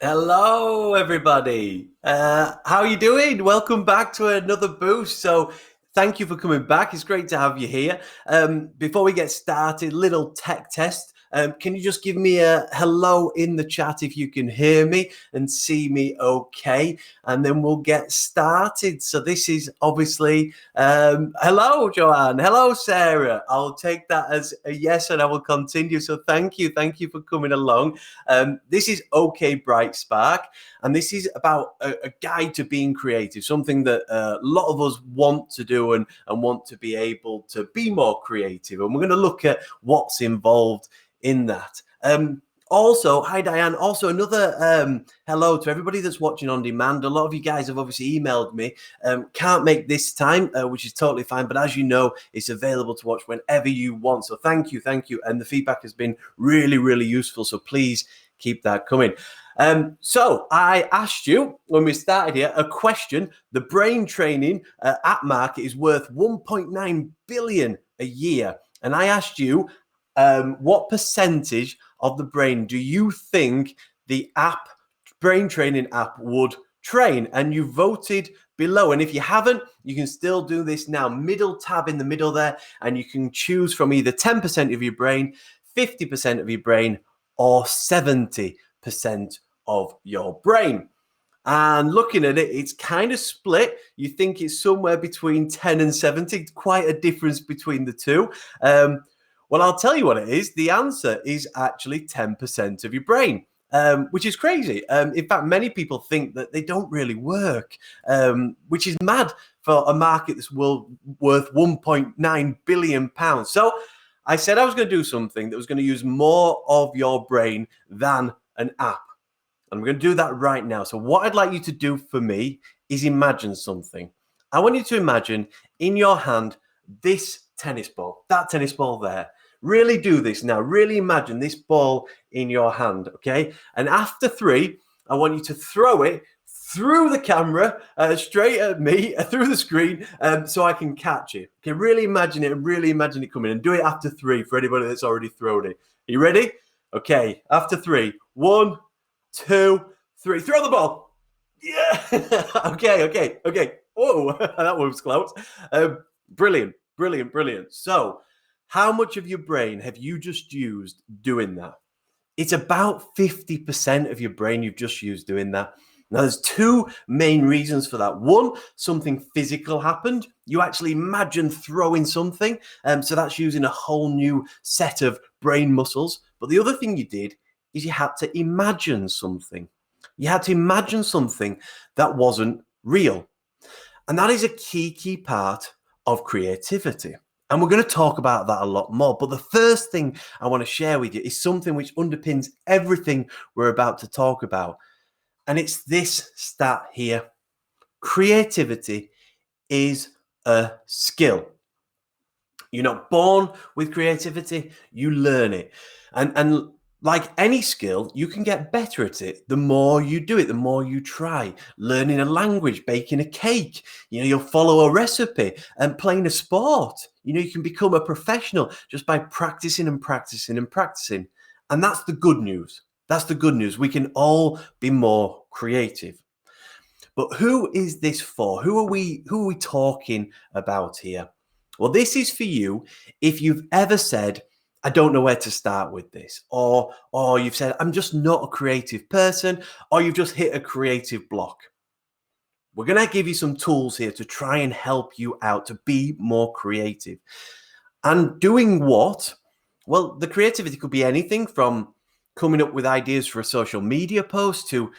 Hello, everybody. How are you doing? Welcome back to another boost. So, thank you for coming back. It's great to have you here. Before we get started, little tech test. Can you just give me a hello in the chat if you can hear me and see me okay? And then we'll get started. So this is obviously, hello, Joanne. Hello, Sarah. I'll take that as a yes and I will continue. So thank you. Thank you for coming along. This is OK Bright Spark. And this is about a guide to being creative, something that a lot of us want to do and want to be able to be more creative. And we're going to look at what's involved in that. Also, hi Diane. Also, another hello to everybody that's watching on demand. A lot of you guys have obviously emailed me. Can't make this time, which is totally fine. But as you know, it's available to watch whenever you want. So thank you. And the feedback has been really, really useful. So please keep that coming. So I asked you when we started here a question. The brain training app market is worth 1.9 billion a year. And I asked you, what percentage of the brain do you think the brain training app would train? And you voted below. And if you haven't, you can still do this now. Middle tab in the middle there, and you can choose from either 10% of your brain, 50% of your brain, or 70% of your brain. And looking at it, it's kind of split. You think it's somewhere between 10 and 70, quite a difference between the two. Well, I'll tell you what it is. The answer is actually 10% of your brain, which is crazy. In fact, many people think that they don't really work, which is mad for a market that's worth 1.9 billion pounds. So I said I was going to do something that was going to use more of your brain than an app. And we're going to do that right now. So what I'd like you to do for me is imagine something. I want you to imagine in your hand this tennis ball, that tennis ball there. Really do this now. Really imagine this ball in your hand, okay? And after 3, I want you to throw it through the camera, straight at me, through the screen, so I can catch it. Okay, really imagine it coming, and do it after 3 for anybody that's already thrown it. Are you ready? Okay, after 3. 1, 2, 3. Throw the ball. Yeah. Okay. Whoa, that was close. Brilliant. So, how much of your brain have you just used doing that? It's about 50% of your brain you've just used doing that. Now, there's 2 main reasons for that. One, something physical happened. You actually imagine throwing something. So that's using a whole new set of brain muscles. But the other thing you did is you had to imagine something. You had to imagine something that wasn't real. And that is a key part of creativity. And we're going to talk about that a lot more. But the first thing I want to share with you is something which underpins everything we're about to talk about. And it's this stat here. Creativity is a skill. You're not born with creativity, you learn it. And like any skill, you can get better at it. The more you do it, the more you try. Learning a language, baking a cake, you'll follow a recipe, and playing a sport. You can become a professional just by practicing. And that's the good news. We can all be more creative. But who is this for? Who are we talking about here? Well, this is for you if you've ever said, I don't know where to start with this, or you've said, I'm just not a creative person, or you've just hit a creative block. We're going to give you some tools here to try and help you out to be more creative. And doing what? Well, the creativity could be anything from coming up with ideas for a social media post to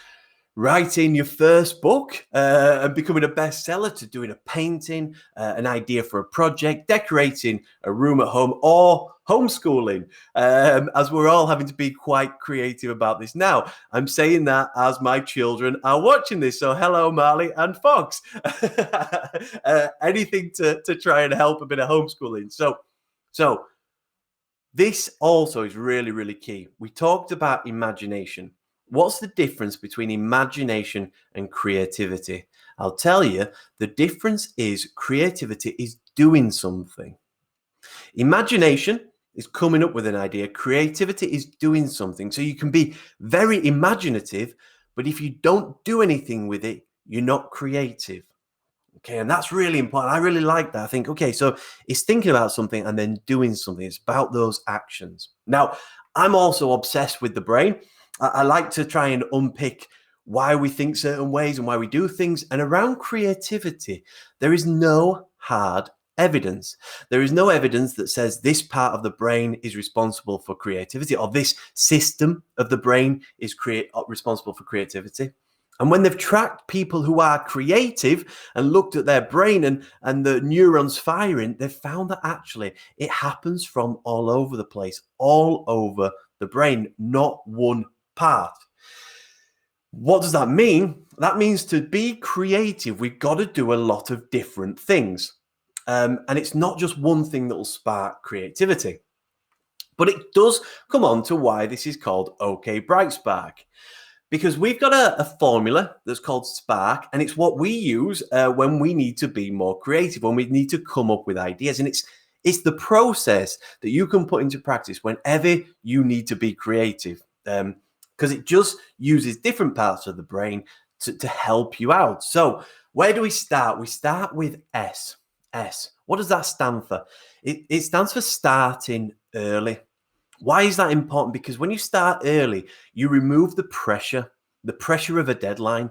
writing your first book and becoming a bestseller, to doing a painting, an idea for a project, decorating a room at home, or homeschooling, as we're all having to be quite creative about this now. I'm saying that as my children are watching this. So hello, Marley and Fox. Anything to try and help a bit of homeschooling. So this also is really, really key. We talked about imagination. What's the difference between imagination and creativity? I'll tell you, the difference is creativity is doing something. Imagination is coming up with an idea. Creativity is doing something. So you can be very imaginative, But if you don't do anything with it, you're not creative. Okay, and that's really important. I really like that. I think, okay, so it's thinking about something and then doing something. It's about those actions. Now, I'm also obsessed with the brain. I like to try and unpick why we think certain ways and why we do things. And around creativity, there is no hard evidence. There is no evidence that says this part of the brain is responsible for creativity, or this system of the brain is responsible for creativity. And when they've tracked people who are creative and looked at their brain and the neurons firing, they've found that actually it happens from all over the place, all over the brain, not one part. What does that mean? That means to be creative, we've got to do a lot of different things. And it's not just one thing that will spark creativity. But it does come on to why this is called OK Bright Spark. Because we've got a formula that's called Spark, and it's what we use when we need to be more creative, when we need to come up with ideas. And it's the process that you can put into practice whenever you need to be creative, because it just uses different parts of the brain to help you out. So where do we start? We start with S. S. What does that stand for? It stands for starting early. Why is that important? Because when you start early, you remove the pressure of a deadline.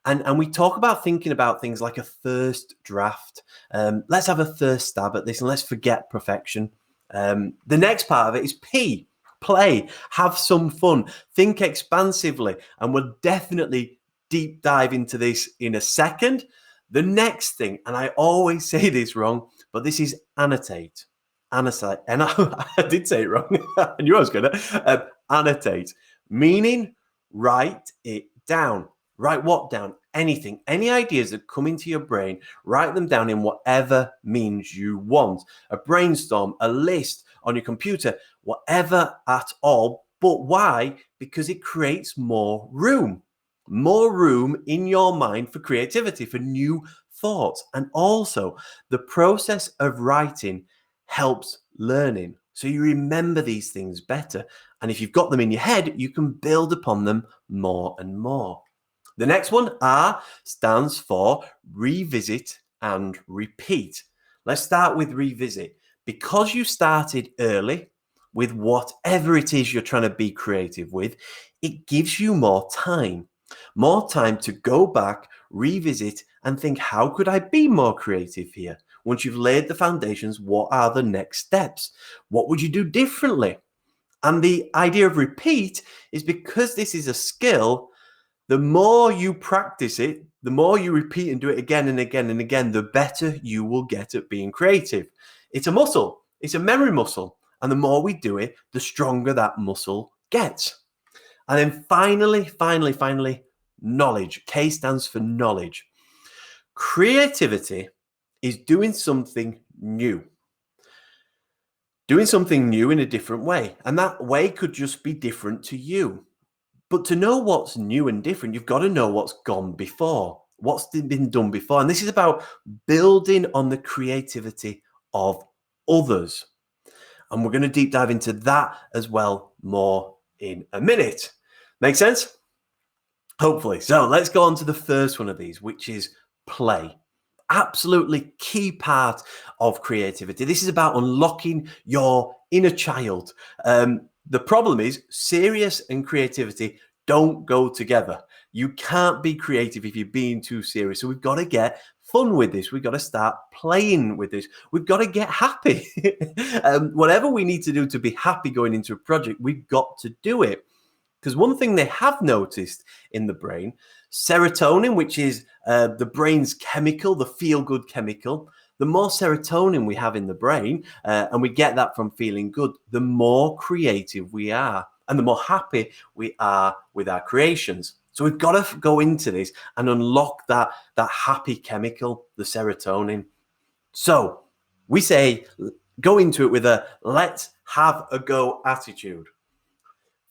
And we talk about thinking about things like a first draft. Let's have a first stab at this and let's forget perfection. The next part of it is P, play, have some fun, think expansively. And we'll definitely deep dive into this in a second. The next thing, and I always say this wrong, but this is annotate. Annotate, and I did say it wrong. I knew I was going to. Annotate, meaning write it down. Write what down? Anything. Any ideas that come into your brain, write them down in whatever means you want. A brainstorm, a list on your computer, whatever at all. But why? Because it creates more room in your mind for creativity, for new thoughts. And also, the process of writing helps learning. So you remember these things better. And if you've got them in your head, you can build upon them more and more. The next one, R, stands for revisit and repeat. Let's start with revisit. Because you started early with whatever it is you're trying to be creative with, it gives you more time to go back, revisit, and think, how could I be more creative here? Once you've laid the foundations, what are the next steps? What would you do differently? And the idea of repeat is because this is a skill, the more you practice it, the more you repeat and do it again and again and again, the better you will get at being creative. It's a muscle. It's a memory muscle. And the more we do it, the stronger that muscle gets. And then finally, knowledge. K stands for knowledge. Creativity is doing something new. Doing something new in a different way. And that way could just be different to you. But to know what's new and different, you've got to know what's gone before, what's been done before. And this is about building on the creativity of others. And we're going to deep dive into that as well more in a minute. Make sense? Hopefully. So let's go on to the first one of these, which is play. Absolutely key part of creativity. This is about unlocking your inner child. The problem is serious and creativity don't go together. You can't be creative if you're being too serious. So we've got to get fun with this. We've got to start playing with this. We've got to get happy. Whatever we need to do to be happy going into a project, we've got to do it. Because one thing they have noticed in the brain, serotonin, which is the brain's chemical, the feel-good chemical, the more serotonin we have in the brain, and we get that from feeling good, the more creative we are and the more happy we are with our creations. So we've got to go into this and unlock that happy chemical, the serotonin. So we say, go into it with a let's have a go attitude.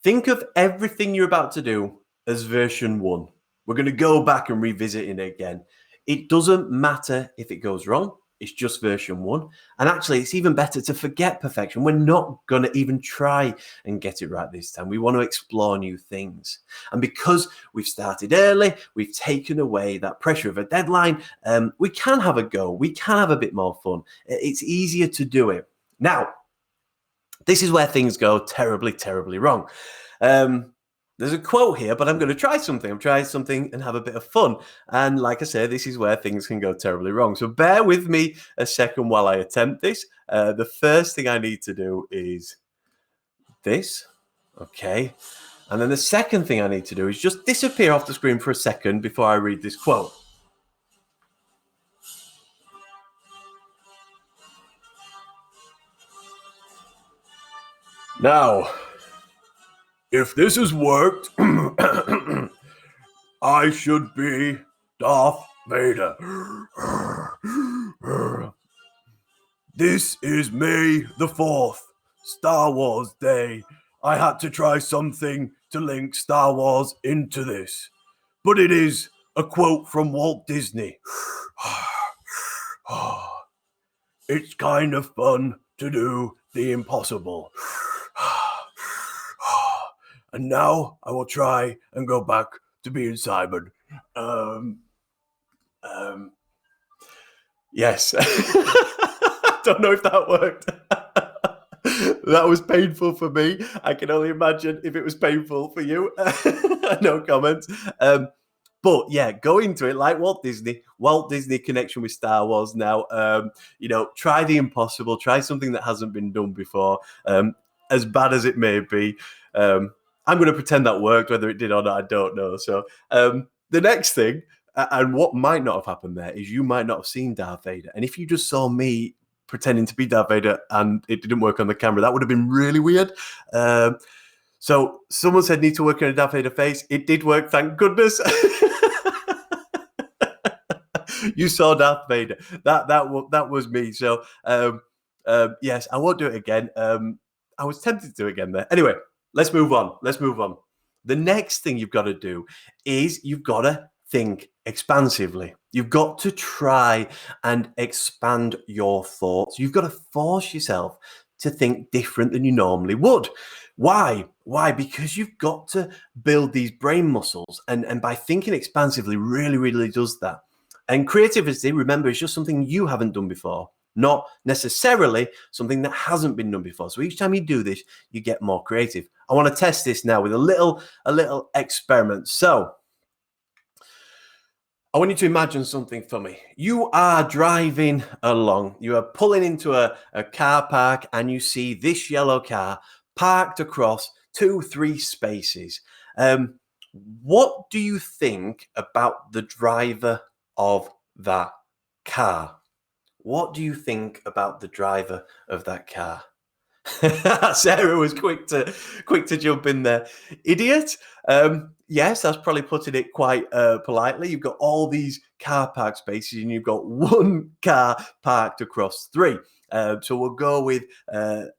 Think of everything you're about to do as version 1. We're going to go back and revisit it again. It doesn't matter if it goes wrong. It's just version 1. And actually, it's even better to forget perfection. We're not going to even try and get it right this time. We want to explore new things. And because we've started early, we've taken away that pressure of a deadline, we can have a go. We can have a bit more fun. It's easier to do it. Now, this is where things go terribly, terribly wrong. There's a quote here, but I'm going to try something. I'm trying something and have a bit of fun. And like I said, this is where things can go terribly wrong. So bear with me a second while I attempt this. The first thing I need to do is this. Okay. And then the second thing I need to do is just disappear off the screen for a second before I read this quote. Now, if this has worked, I should be Darth Vader. This is May the 4th, Star Wars Day. I had to try something to link Star Wars into this. But it is a quote from Walt Disney. It's kind of fun to do the impossible. And now I will try and go back to being Simon. Yes. Don't know if that worked. That was painful for me. I can only imagine if it was painful for you. No comments. But yeah, go into it like Walt Disney connection with Star Wars now. Try the impossible, try something that hasn't been done before, as bad as it may be. I'm going to pretend that worked. Whether it did or not, I don't know. So the next thing, and what might not have happened there, is you might not have seen Darth Vader. And if you just saw me pretending to be Darth Vader and it didn't work on the camera, that would have been really weird. So someone said need to work on a Darth Vader face. It did work, thank goodness. You saw Darth Vader. That was me. So yes, I won't do it again. I was tempted to do it again there. Anyway, let's move on. The next thing you've got to do is you've got to think expansively. You've got to try and expand your thoughts. You've got to force yourself to think different than you normally would. Why? Because you've got to build these brain muscles. And by thinking expansively really, really does that. And creativity, remember, is just something you haven't done before, not necessarily something that hasn't been done before. So each time you do this, you get more creative. I want to test this now with a little experiment. So I want you to imagine something for me. You are driving along. You are pulling into a car park and you see this yellow car parked across 2-3 spaces. What do you think about the driver of that car? What do you think about the driver of that car? Sarah was quick to jump in there. Idiot. Yes, that's probably putting it quite politely. You've got all these car park spaces and you've got one car parked across 3. So we'll go with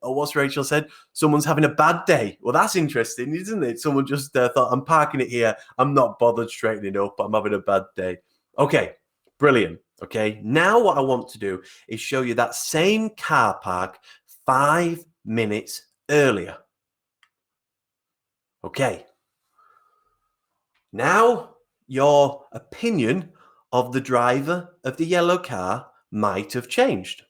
what's Rachel said? Someone's having a bad day. Well, that's interesting, isn't it? Someone just thought, I'm parking it here. I'm not bothered straightening up. I'm having a bad day. Okay, brilliant. Okay, now what I want to do is show you that same car park 5 minutes earlier. Okay. Now your opinion of the driver of the yellow car might have changed.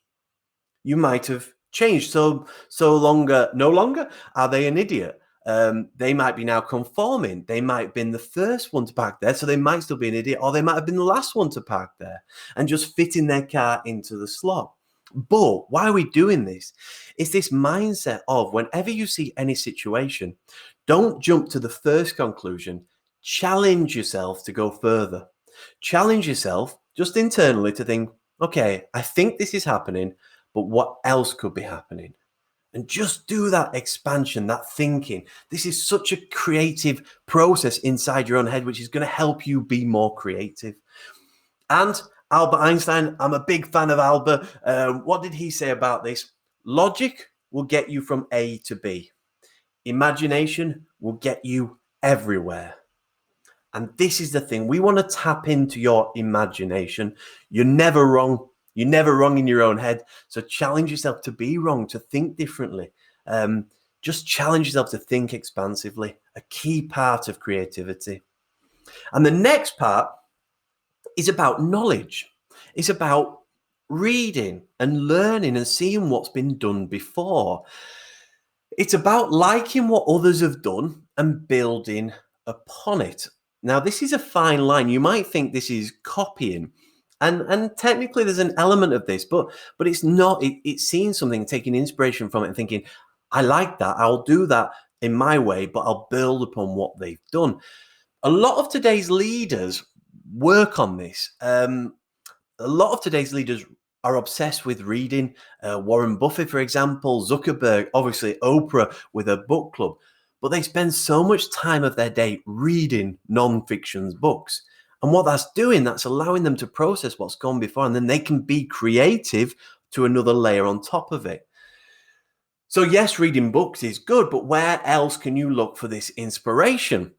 You might have changed. No longer are they an idiot. They might be now conforming. They might have been the first one to park there, so they might still be an idiot, or they might have been the last one to park there and just fitting their car into the slot. But why are we doing this? It's this mindset of whenever you see any situation, don't jump to the first conclusion. Challenge yourself to go further. Challenge yourself just internally to think, okay, I think this is happening, but what else could be happening? And just do that expansion, that thinking. This is such a creative process inside your own head, which is going to help you be more creative. And Albert Einstein, I'm a big fan of Albert. What did he say about this? Logic will get you from A to B. Imagination will get you everywhere. And this is the thing. We want to tap into your imagination. You're never wrong. You're never wrong in your own head. So challenge yourself to be wrong, to think differently. Just challenge yourself to think expansively, a key part of creativity. And the next part is about knowledge. It's about reading and learning and seeing what's been done before. It's about liking what others have done and building upon it. Now, this is a fine line. You might think this is copying, and technically there's an element of this, but it's not. It's seeing something, taking inspiration from it, and thinking, I like that. I'll do that in my way, but I'll build upon what they've done. A lot of today's leaders work on this. A lot of today's leaders are obsessed with reading. Warren Buffett, for example, Zuckerberg, obviously Oprah with her book club, but they spend so much time of their day reading non-fiction books. And what that's doing, that's allowing them to process what's gone before, and then they can be creative to another layer on top of it. So yes, reading books is good, but where else can you look for this inspiration?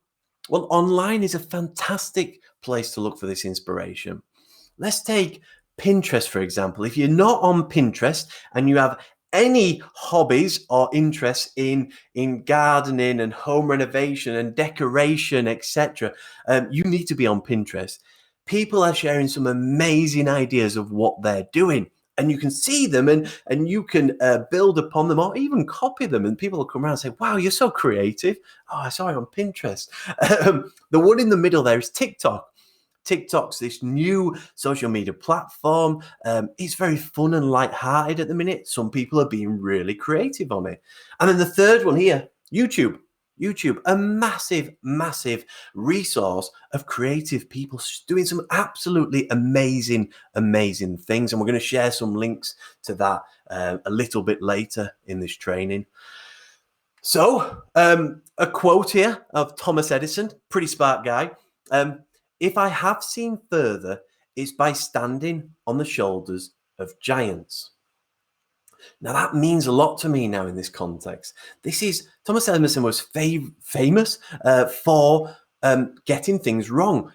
Well, online is a fantastic place to look for this inspiration. Let's take Pinterest, for example. If you're not on Pinterest and you have any hobbies or interests in gardening and home renovation and decoration, etc., you need to be on Pinterest. People are sharing some amazing ideas of what they're doing. And you can see them and you can build upon them or even copy them. And people will come around and say, wow, you're so creative. Oh, I saw it on Pinterest. The one in the middle there is TikTok. TikTok's this new social media platform. It's very fun and light-hearted at the minute. Some people are being really creative on it. And then the third one here, YouTube. YouTube, a massive, massive resource of creative people doing some absolutely amazing, amazing things. And we're going to share some links to that a little bit later in this training. So a quote here of Thomas Edison, pretty smart guy. If I have seen further, it's by standing on the shoulders of giants. Now, that means a lot to me now in this context. Thomas Edison was famous for getting things wrong.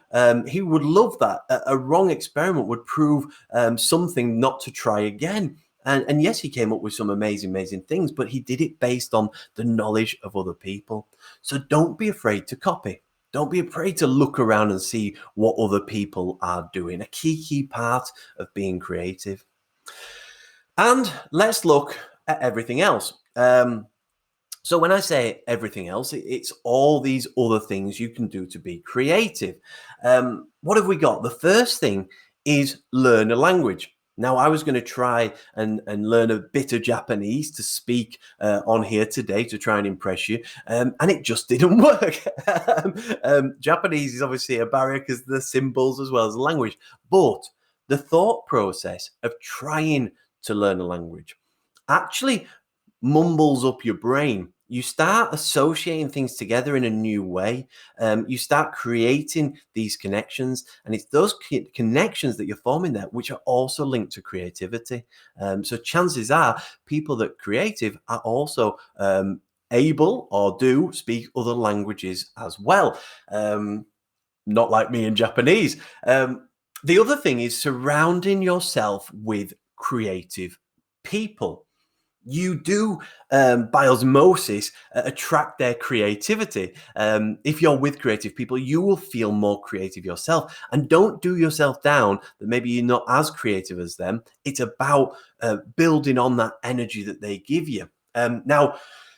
He would love that. A wrong experiment would prove something not to try again. And yes, he came up with some amazing, amazing things, but he did it based on the knowledge of other people. So don't be afraid to copy. Don't be afraid to look around and see what other people are doing. A key part of being creative. And let's look at everything else. So when I say everything else, it's all these other things you can do to be creative. What have we got? The first thing is learn a language. Now, I was going to try and learn a bit of Japanese to speak on here today to try and impress you, and it just didn't work. Japanese is obviously a barrier because the symbols as well as the language, but the thought process of trying to learn a language actually mumbles up your brain. You start associating things together in a new way. You start creating these connections, and it's those connections that you're forming there which are also linked to creativity. So chances are people that are creative are also able or do speak other languages as well. Not like me in Japanese. The other thing is surrounding yourself with creative people. You do, by osmosis, attract their creativity. If you're with creative people, you will feel more creative yourself. And don't do yourself down that maybe you're not as creative as them. It's about building on that energy that they give you. Now,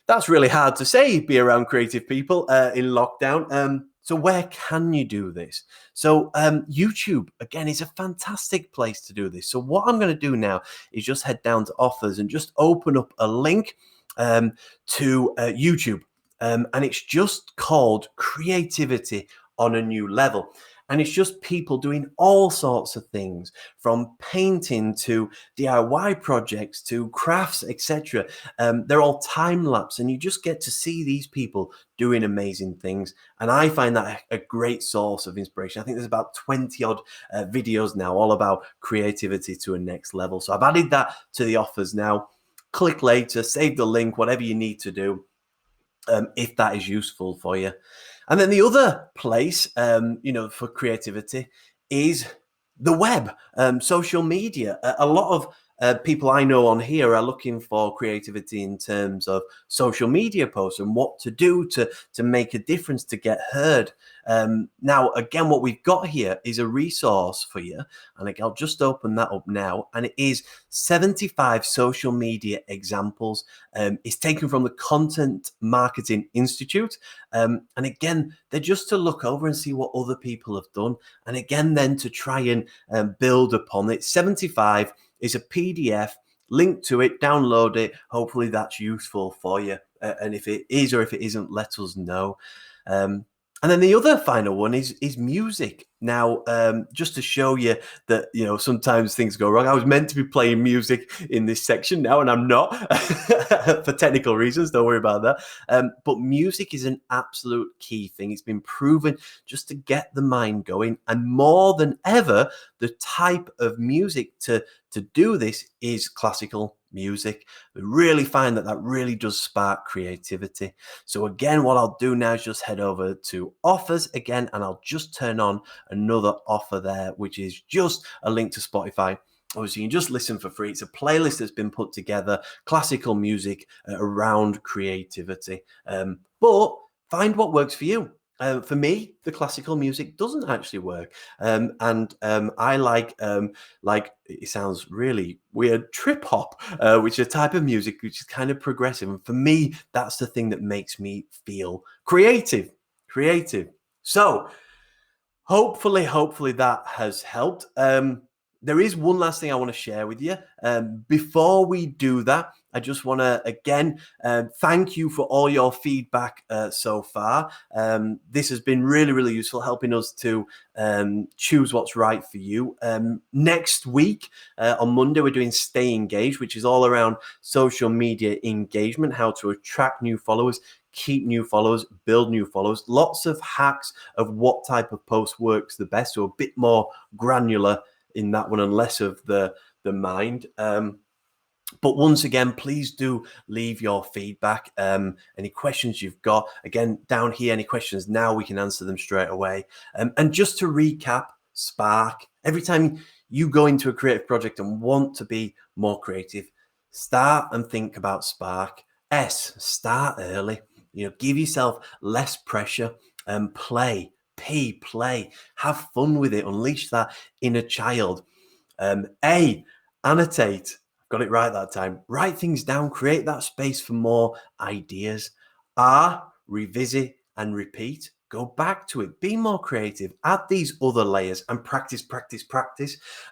that's really hard to say, be around creative people in lockdown. So where can you do this? So YouTube, again, is a fantastic place to do this. So what I'm going to do now is just head down to offers and just open up a link to YouTube. And it's just called Creativity on a New Level. And it's just people doing all sorts of things, from painting to DIY projects to crafts, etc. They're all time-lapse, and you just get to see these people doing amazing things. And I find that a great source of inspiration. I think there's about 20-odd videos now all about creativity to a next level. So I've added that to the offers now. Click later, save the link, whatever you need to do, if that is useful for you. And then the other place, for creativity is the web, social media. A lot of people I know on here are looking for creativity in terms of social media posts and what to do to make a difference, to get heard. Now, again, what we've got here is a resource for you. And I'll just open that up now. And it is 75 social media examples. It's taken from the Content Marketing Institute. And again, they're just to look over and see what other people have done. And again, then to try and build upon it. 75 is a PDF. Link to it, download it. Hopefully that's useful for you. And if it is or if it isn't, let us know. And then the other final one is music. Now, just to show you that, sometimes things go wrong. I was meant to be playing music in this section now, and I'm not for technical reasons. Don't worry about that. But music is an absolute key thing. It's been proven just to get the mind going. And more than ever, the type of music to do this is classical music. We really find that really does spark creativity. So again, what I'll do now is just head over to offers again, and I'll just turn on another offer there, which is just a link to Spotify. Obviously, you can just listen for free. It's a playlist that's been put together, classical music around creativity. But find what works for you. For me, the classical music doesn't actually work. And I like it sounds really weird, trip hop, which is a type of music which is kind of progressive. And for me, that's the thing that makes me feel creative. So hopefully that has helped. There is one last thing I want to share with you. Before we do that, I just want to, again, thank you for all your feedback so far. This has been really, really useful, helping us to choose what's right for you. Next week, on Monday, we're doing Stay Engaged, which is all around social media engagement, how to attract new followers, keep new followers, build new followers. Lots of hacks of what type of post works the best, so a bit more granular in that one and less of the mind. But once again, please do leave your feedback. Any questions you've got, again, down here, any questions now, we can answer them straight away. And just to recap, Spark, every time you go into a creative project and want to be more creative, start and think about Spark. Start early. Give yourself less pressure and play. Play. Have fun with it. Unleash that inner child. Annotate. Got it right that time. Write things down, create that space for more ideas. Revisit and repeat. Go back to it. Be more creative. Add these other layers and practice.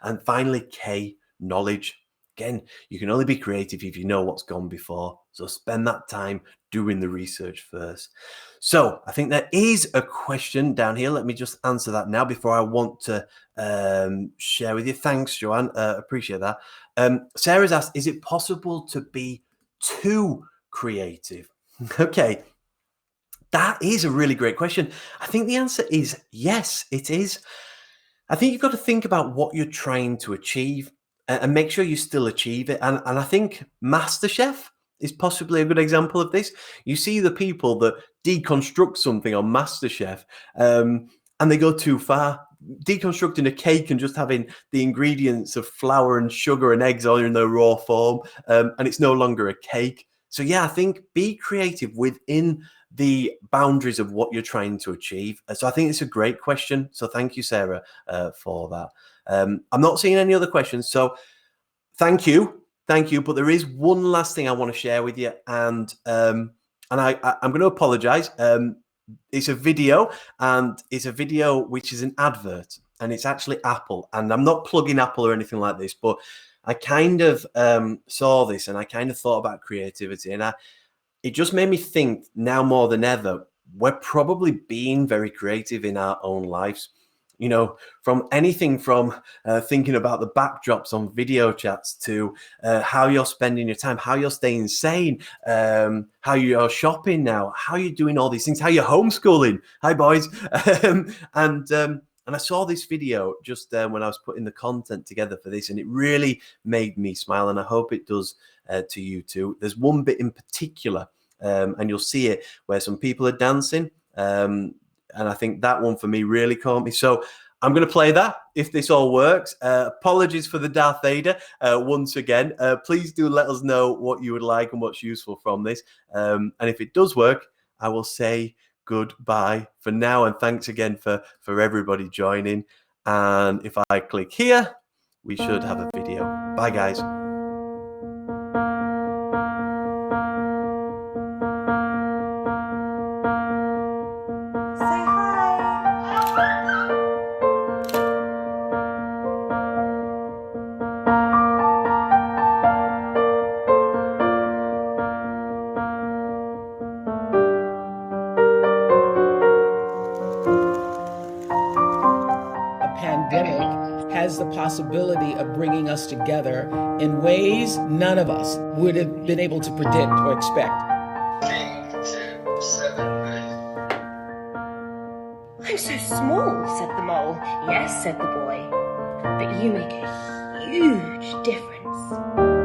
And finally, K, knowledge. Again, you can only be creative if you know what's gone before. So spend that time doing the research first. So I think there is a question down here. Let me just answer that now before I want to share with you. Thanks, Joanne. Appreciate that. Sarah's asked, is it possible to be too creative? Okay. That is a really great question. I think the answer is yes, it is. I think you've got to think about what you're trying to achieve and make sure you still achieve it. And I think MasterChef is possibly a good example of this. You see the people that deconstruct something on MasterChef and they go too far. Deconstructing a cake and just having the ingredients of flour and sugar and eggs all in their raw form, and it's no longer a cake. So yeah, I think be creative within the boundaries of what you're trying to achieve. So I think it's a great question. So thank you, Sarah, for that. I'm not seeing any other questions. So thank you. But there is one last thing I want to share with you. And I'm going to apologize. It's a video, and it's a video which is an advert, and it's actually Apple. And I'm not plugging Apple or anything like this, but I kind of saw this and I kind of thought about creativity, and it just made me think now more than ever, we're probably being very creative in our own lives. From anything from thinking about the backdrops on video chats to how you're spending your time, how you're staying sane, how you're shopping now, how you're doing all these things, how you're homeschooling. Hi, boys. And I saw this video just when I was putting the content together for this, and it really made me smile, and I hope it does to you too. There's one bit in particular, and you'll see it, where some people are dancing. And I think that one for me really caught me. So I'm going to play that if this all works. Apologies for the Darth Vader once again. Please do let us know what you would like and what's useful from this. And if it does work, I will say goodbye for now. And thanks again for everybody joining. And if I click here, we should have a video. Bye, guys. Pandemic has the possibility of bringing us together in ways none of us would have been able to predict or expect. 3, 2, 7, 8. I'm so small, said the mole. Yes, said the boy, but you make a huge difference.